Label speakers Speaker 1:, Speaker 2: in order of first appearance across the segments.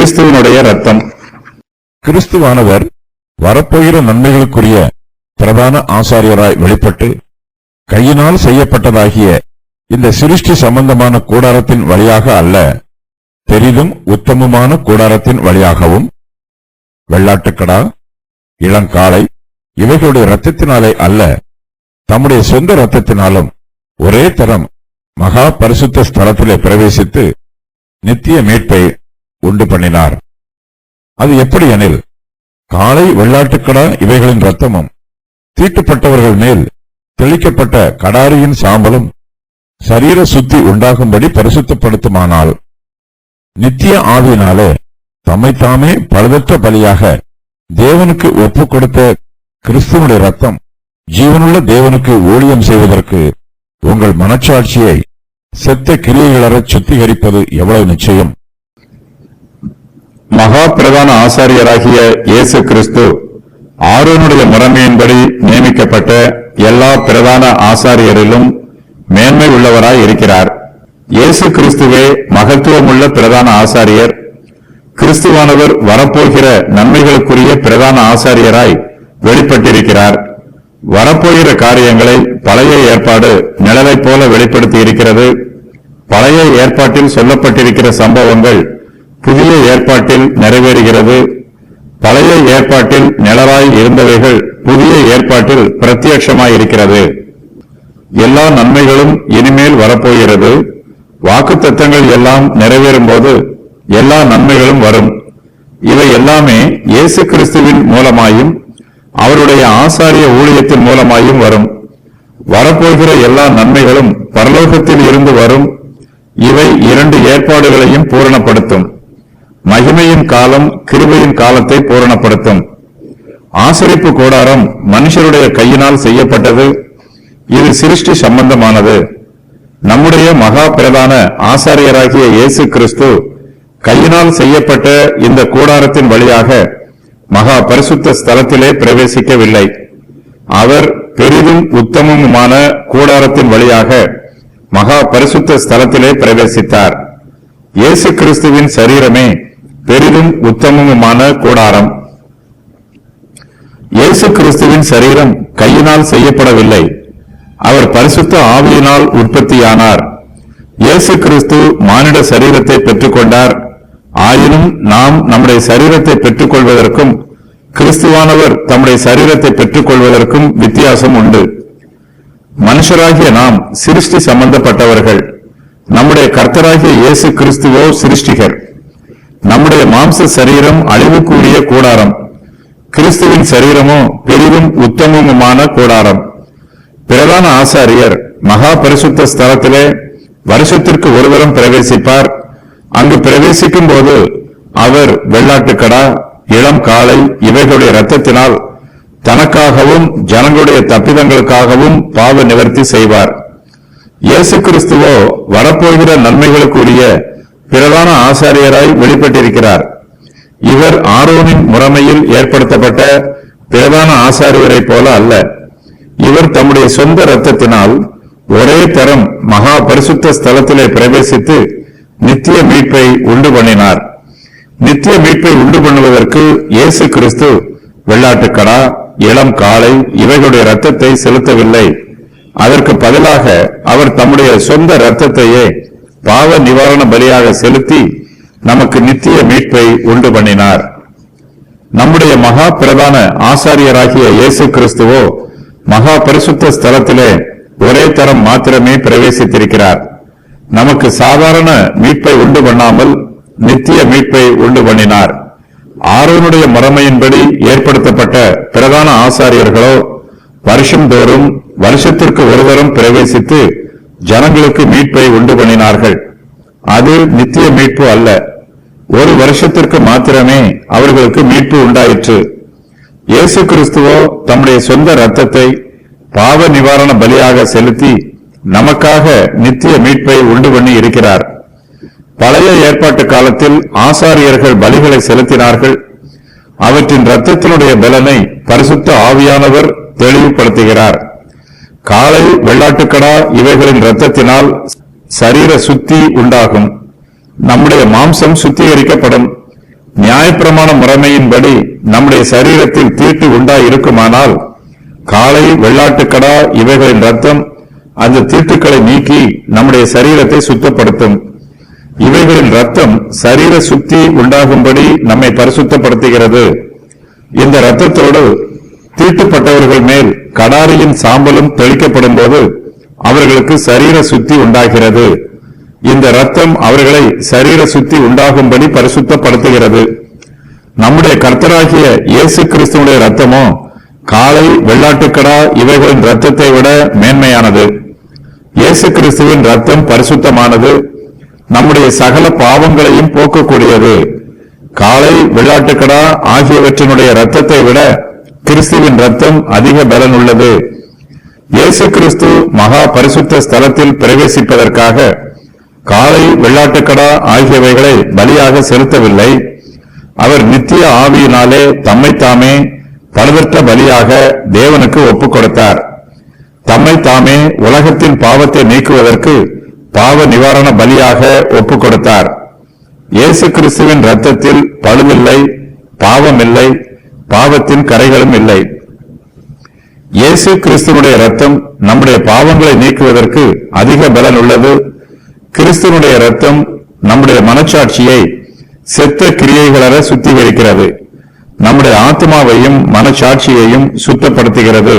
Speaker 1: கிறிஸ்துவனுடைய இரத்தம்.
Speaker 2: கிறிஸ்துவானவர் வரப்போகிற நன்மைகளுக்குரிய பிரதான ஆசாரியராய் வெளிப்பட்டு கையினால் செய்யப்பட்டதாகிய இந்த சிருஷ்டி சம்பந்தமான கூடாரத்தின் வழியாக அல்ல, பெரிதும் உத்தமமான கூடாரத்தின் வழியாகவும் வெள்ளாட்டுக்கடா, இளங்காளை இவைகளுடைய இரத்தத்தினாலே அல்ல, தம்முடைய சொந்த இரத்தத்தினாலும் ஒரே தரம் மகா பரிசுத்த ஸ்தலத்திலே பிரவேசித்து நித்திய மீட்பை உண்டு பண்ணினார். அது எப்படி எனில், காளை வெள்ளாட்டுக்கடா இவைகளின் இரத்தமும் தீட்டுப்பட்டவர்கள் மேல் தெளிக்கப்பட்ட கடாரியின் சாம்பலும் சரீர சுத்தி உண்டாகும்படி பரிசுத்தப்படுத்துமானால், நித்திய ஆவியினாலே தம்மைத்தாமே பழுதற்ற பலியாக தேவனுக்கு ஒப்புக் கொடுத்த கிறிஸ்துவனுடைய இரத்தம் ஜீவனுள்ள தேவனுக்கு ஊழியம் செய்வதற்கு உங்கள் மனச்சாட்சியை செத்த கிரியைகளறச் சுத்திகரிப்பது எவ்வளவு நிச்சயம்.
Speaker 1: மகா பிரதான ஆசாரியராகிய இயேசு கிறிஸ்து ஆரோனுடைய முறைமையின்படி நியமிக்கப்பட்ட எல்லா பிரதான ஆசாரியரிலும் மேன்மை உள்ளவராய் இருக்கிறார். இயேசு கிறிஸ்துவே மகத்துவமுள்ள பிரதான ஆசாரியர். கிறிஸ்துவானவர் வரப்போகிற நன்மைகளுக்குரிய பிரதான ஆசாரியராய் வெளிப்பட்டிருக்கிறார். வரப்போகிற காரியங்களை பழைய ஏற்பாடு நிழலைப் போல வெளிப்படுத்தி இருக்கிறது. பழைய ஏற்பாட்டில் சொல்லப்பட்டிருக்கிற சம்பவங்கள் புதிய ஏற்பாட்டில் நிறைவேறுகிறது. பழைய ஏற்பாட்டில் நிழலாய் இருந்தவைகள் புதிய ஏற்பாட்டில் பிரத்யட்சமாயிருக்கிறது. எல்லா நன்மைகளும் இனிமேல் வரப்போகிறது. வாக்குத்தத்தங்கள் எல்லாம் நிறைவேறும் போது எல்லா நன்மைகளும் வரும். இவை எல்லாமே இயேசு கிறிஸ்துவின் மூலமாயும் அவருடைய ஆசாரிய ஊழியத்தின் மூலமாயும் வரும். வரப்போகிற எல்லா நன்மைகளும் பரலோகத்தில் இருந்து வரும். இவை இரண்டு ஏற்பாடுகளையும் பூரணப்படுத்தும். மகிமையின் காலம் கிருபையின் காலத்தை பூரணப்படுத்தும். ஆசரிப்பு கூடாரம் மனுஷருடைய கையினால் செய்யப்பட்டது. இது சிருஷ்டி சம்பந்தமானது. நம்முடைய மகா பிரதான ஆசாரியராகிய இயேசு கிறிஸ்து கையினால் செய்யப்பட்ட இந்த கூடாரத்தின் வழியாக மகா பரிசுத்த ஸ்தலத்திலே பிரவேசிக்கவில்லை. அவர் பெரிதும் உத்தமமுமான கூடாரத்தின் வழியாக மகா பரிசுத்த ஸ்தலத்திலே பிரவேசித்தார். இயேசு கிறிஸ்துவின் சரீரமே பெரிதும் உத்தமமுமான கூடாரம். இயேசு கிறிஸ்துவின் சரீரம் கையினால் செய்யப்படவில்லை. அவர் பரிசுத்த ஆவியினால் உற்பத்தியானார். இயேசு கிறிஸ்து மானிட சரீரத்தை பெற்றுக்கொண்டார். ஆயினும் நாம் நம்முடைய சரீரத்தை பெற்றுக்கொள்வதற்கும் கிறிஸ்துவானவர் தம்முடைய சரீரத்தை பெற்றுக்கொள்வதற்கும் வித்தியாசம் உண்டு. மனுஷராகிய நாம் சிருஷ்டி சம்பந்தப்பட்டவர்கள். நம்முடைய கர்த்தராகிய இயேசு கிறிஸ்துவோ சிருஷ்டிகர். நம்முடைய மாம்ச சரீரம் அழிவுக்குரிய கூடாரம். கிறிஸ்துவின் சரீரமோ பெரிதும் உத்தமமுமான கூடாரம். பிரதான ஆசாரியர் மகா பரிசுத்த ஸ்தலத்திலே வருஷத்திற்கு ஒருவரும் பிரவேசிப்பார். அங்கு பிரவேசிக்கும் போது அவர் வெள்ளாட்டுக்கடா, இளம் காளை இவைகளுடைய இரத்தத்தினால் தனக்காகவும் ஜனங்களுடைய தப்பிதங்களுக்காகவும் பாவ நிவர்த்தி செய்வார். இயேசு கிறிஸ்துவோ வரப்போகிற நன்மைகளுக்குரிய பிரதான ஆசாரியராய் வெளிப்பட்டிருக்கிறார். இவர் ஆரோனின் முறைமையில் ஏற்படுத்தப்பட்ட பிரதான ஆசாரியரை போல அல்ல. இவர் தம்முடைய சொந்த இரத்தத்தினால் ஒரே தரம் மகா பரிசுத்த ஸ்தலத்திலே பிரவேசித்து நித்திய மீட்பை உண்டு பண்ணினார். நித்திய மீட்பை உண்டு பண்ணுவதற்கு இயேசு கிறிஸ்து வெள்ளாட்டுக்கடா, இளம் காளை இவைகளுடைய இரத்தத்தை செலுத்தவில்லை. அதற்கு பதிலாக அவர் தம்முடைய சொந்த இரத்தத்தையே பாவ நிவாரண பலியாக செலுத்தி நமக்கு நித்திய மீட்பை உண்டு பண்ணினார். நம்முடைய மகா பிரதான ஆசாரியராகிய இயேசு கிறிஸ்துவோ மகா பரிசுத்த ஸ்தலத்திலே ஒரே தரம் மாத்திரமே பிரவேசித்திருக்கிறார். நமக்கு சாதாரண மீட்பை உண்டு பண்ணாமல் நித்திய மீட்பை உண்டு பண்ணினார். ஆரோனுடைய முறைமையின்படி ஏற்படுத்தப்பட்ட பிரதான ஆசாரியர்களோ வருஷந்தோறும் வருஷத்திற்கு ஒருவரும் பிரவேசித்து ஜனங்களுக்கு மீட்பை உண்டு பண்ணினார்கள். அது நித்திய மீட்பு அல்ல. ஒரு வருஷத்திற்கு மாத்திரமே அவர்களுக்கு மீட்பு உண்டாயிற்று. இயேசு கிறிஸ்துவோ தம்முடைய சொந்த இரத்தத்தை பாவ நிவாரண பலியாக செலுத்தி நமக்காக நித்திய மீட்பை உண்டு பண்ணி இருக்கிறார். பழைய ஏற்பாட்டு காலத்தில் ஆசாரியர்கள் பலிகளை செலுத்தினார்கள். அவற்றின் இரத்தத்தினுடைய பலனை பரிசுத்த ஆவியானவர் தெளிவுபடுத்துகிறார். காளை, வெள்ளாட்டுக்கடா இவைகளின் இரத்தத்தினால் சரீர சுத்தி உண்டாகும். நம்முடைய மாம்சம் சுத்திகரிக்கப்படும். நியாயப்பிரமாண முறைமையின்படி நம்முடைய சரீரத்தில் தீட்டு உண்டாயிருக்குமானால் காளை, வெள்ளாட்டுக்கடா இவைகளின் ரத்தம் அந்த தீட்டுக்களை நீக்கி நம்முடைய சரீரத்தை சுத்தப்படுத்தும். இவைகளின் ரத்தம் சரீர சுத்தி உண்டாகும்படி நம்மை பரிசுத்தப்படுத்துகிறது. இந்த இரத்தத்தோடு தீட்டுப்பட்டவர்கள் மேல் கடாரியின் சாம்பலும் தெளிக்கப்படும் போது அவர்களுக்கு சரீர சுத்தி உண்டாகிறது. இந்த இரத்தம் அவர்களை சரீர சுத்தி உண்டாகும்படி பரிசுத்தப்படுத்துகிறது. நம்முடைய கர்த்தராகிய இயேசு கிறிஸ்துவுடைய இரத்தமோ காளை, வெள்ளாட்டுக்கடா இவைகளின் இரத்தத்தை விட மேன்மையானது. இயேசு கிறிஸ்துவின் இரத்தம் பரிசுத்தமானது, நம்முடைய சகல பாவங்களையும் போக்கக்கூடியது. காளை, வெள்ளாட்டுக்கடா ஆகியவற்றினுடைய இரத்தத்தை விட கிறிஸ்துவின் இரத்தம் அதிக பலன் உள்ளது. இயேசு கிறிஸ்து மகா பரிசுத்த ஸ்தலத்தில் பிரவேசிப்பதற்காக காளை, வெள்ளாட்டுக்கடா ஆகியவைகளை பலியாக செலுத்தவில்லை. அவர் நித்திய ஆவியினாலே தம்மைத்தாமே பலவற்ற பலியாக தேவனுக்கு ஒப்புக் கொடுத்தார். தம்மைத்தாமே உலகத்தின் பாவத்தை நீக்குவதற்கு பாவ நிவாரண பலியாக ஒப்புக் கொடுத்தார். இயேசு கிறிஸ்துவின் இரத்தத்தில் பழுவில்லை, பாவமில்லை, பாவத்தின் கரைகளும் இல்லை. இயேசு கிறிஸ்துவனுடைய இரத்தம் நம்முடைய பாவங்களை நீக்குவதற்கு அதிக பலன் உள்ளது. கிறிஸ்துவனுடைய இரத்தம் நம்முடைய மனச்சாட்சியை செத்த கிரியைகளற சுத்திகரிக்கிறது. நம்முடைய ஆத்மாவையும் மனச்சாட்சியையும் சுத்தப்படுத்துகிறது.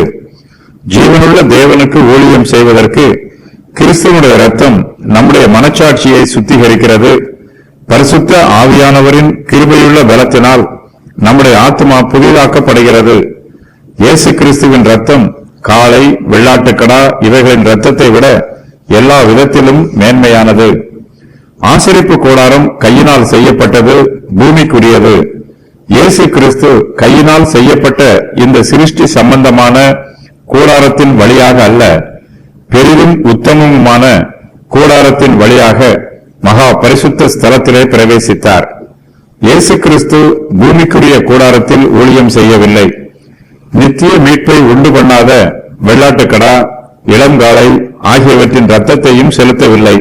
Speaker 1: ஜீவனுள்ள தேவனுக்கு ஊழியம் செய்வதற்கு கிறிஸ்துவனுடைய இரத்தம் நம்முடைய மனச்சாட்சியை சுத்திகரிக்கிறது. பரிசுத்த ஆவியானவரின் கிருபையுள்ள பலத்தினால் நம்முடைய ஆத்மா புதிதாக்கப்படுகிறது. இயேசு கிறிஸ்துவின் இரத்தம் காளை, வெள்ளாட்டுக்கடா இவைகளின் இரத்தத்தை விட எல்லா விதத்திலும் மேன்மையானது. ஆசரிப்பு கூடாரம் கையினால் செய்யப்பட்டது, பூமிக்குரியது. இயேசு கிறிஸ்து கையினால் செய்யப்பட்ட இந்த சிருஷ்டி சம்பந்தமான கூடாரத்தின் வழியாக அல்ல, பெரிதும் உத்தமமுமான கூடாரத்தின் வழியாக மகா பரிசுத்த ஸ்தலத்திலே பிரவேசித்தார். இயேசு கிறிஸ்து பூமிக்குரிய கூடாரத்தில் ஊழியம் செய்யவில்லை. நித்திய மீட்பை உண்டு பண்ணாத வெள்ளாட்டுக்கடா, இளங்காளை ஆகியவற்றின் இரத்தத்தையும் செலுத்தவில்லை.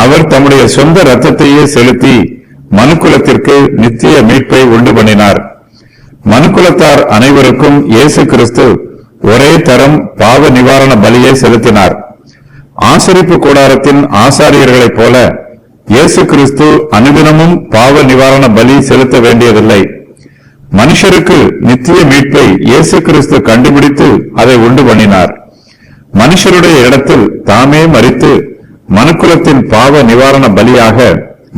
Speaker 1: அவர் தம்முடைய சொந்த இரத்தத்தையே செலுத்தி மனுக்குலத்திற்கு நித்திய மீட்பை உண்டு பண்ணினார். மனுக்குலத்தார் அனைவருக்கும் இயேசு கிறிஸ்து ஒரே தரம் பாவ நிவாரண பலியை செலுத்தினார். ஆசரிப்பு கூடாரத்தின் ஆசாரியர்களைப் போல இயேசு கிறிஸ்து அனுதினமும் பாவ நிவாரண பலி செலுத்த வேண்டியதில்லை. மனுஷருக்கு நித்திய மீட்பை இயேசு கிறிஸ்து கண்டுபிடித்து அதை உண்டு பண்ணினார். மனுஷருடைய இடத்தில் தாமே மரித்து மனுக்குலத்தின் பாவ நிவாரண பலியாக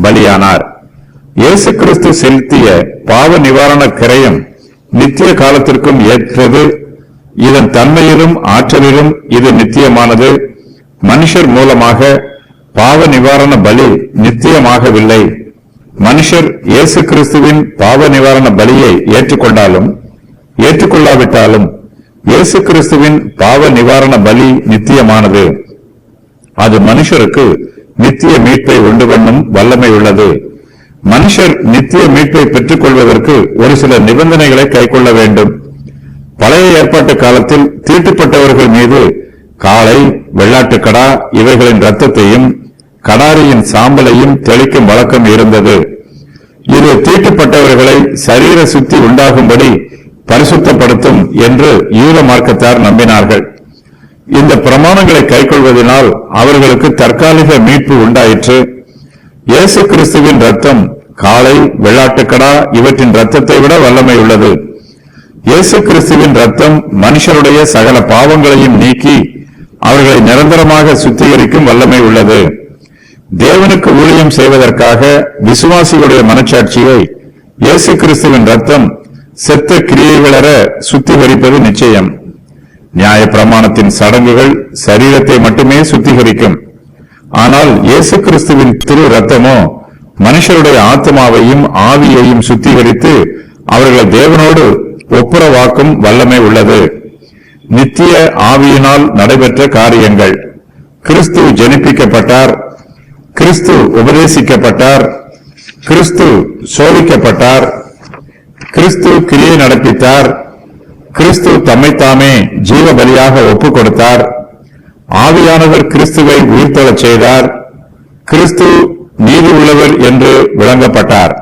Speaker 1: பலியானார். இயேசு கிறிஸ்து செலுத்திய பாவ நிவாரண கிரயம் நித்திய காலத்திற்கும் ஏற்றது. இதன் தன்மையிலும் ஆற்றலிலும் இது நித்தியமானது. மனுஷர் மூலமாக பாவ நிவாரண பலி நித்தியமாகவில்லை. மனுஷர் இயேசு கிறிஸ்துவின் பாவ நிவாரண பலியை ஏற்றுக்கொண்டாலும் ஏற்றுக்கொள்ளாவிட்டாலும் இயேசு கிறிஸ்துவின் பாவ நிவாரண பலி நித்தியமானது. அது மனுஷருக்கு நித்திய மீட்பை உண்டு பண்ணும் வல்லமை உள்ளது. மனுஷர் நித்திய மீட்பை பெற்றுக் கொள்வதற்கு ஒரு சில நிபந்தனைகளை கைக்கொள்ள வேண்டும். பழைய ஏற்பாட்டு காலத்தில் தீட்டுப்பட்டவர்கள் மீது காளை, வெள்ளாட்டுக்கடா இவைகளின் இரத்தத்தையும் கடாரியின் சாம்பலையும் தெளிக்கும் வழக்கம் இருந்தது. இது தீட்டுப்பட்டவர்களை சரீர சுத்தி உண்டாகும்படி பரிசுத்தப்படுத்தும் என்று யூத மார்க்கத்தார் நம்பினார்கள். இந்த பிரமாணங்களை கைக்கொள்வதனால் அவர்களுக்கு தற்காலிக மீட்பு உண்டாயிற்று. இயேசு கிறிஸ்துவின் இரத்தம் காளை, வெள்ளாட்டுக்கடா இவற்றின் இரத்தத்தை விட வல்லமை உள்ளது. இயேசு கிறிஸ்துவின் இரத்தம் மனுஷருடைய சகல பாவங்களையும் நீக்கி அவர்களை நிரந்தரமாக சுத்திகரிக்கும் வல்லமை உள்ளது. தேவனுக்கு ஊழியம் செய்வதற்காக விசுவாசிகளுடைய மனச்சாட்சியை இயேசு கிறிஸ்துவின் இரத்தம் செத்த கிரியைகளற சுத்திகரிப்பது நிச்சயம். நியாய பிரமாணத்தின் சடங்குகள் சரீரத்தை மட்டுமே சுத்திகரிக்கும். ஆனால் இயேசு கிறிஸ்துவின் திரு இரத்தமோ மனுஷருடைய ஆத்மாவையும் ஆவியையும் சுத்திகரித்து அவர்கள் தேவனோடு ஒப்புரவாக்கும் வல்லமை உள்ளது. நித்திய ஆவியினால் நடைபெற்ற காரியங்கள்: கிறிஸ்து ஜெனிப்பிக்கப்பட்டார், கிறிஸ்து உபதேசிக்கப்பட்டார், கிறிஸ்து சோதிக்கப்பட்டார், கிறிஸ்து கிரியை நடப்பித்தார், கிறிஸ்து தம்மைத்தாமே ஜீவ பலியாக ஒப்புக் கொடுத்தார், ஆவியானவர் கிறிஸ்துவை உயிர்த்தெழச் செய்தார், கிறிஸ்து நீதி உள்ளவர் என்று விளங்கப்பட்டார்.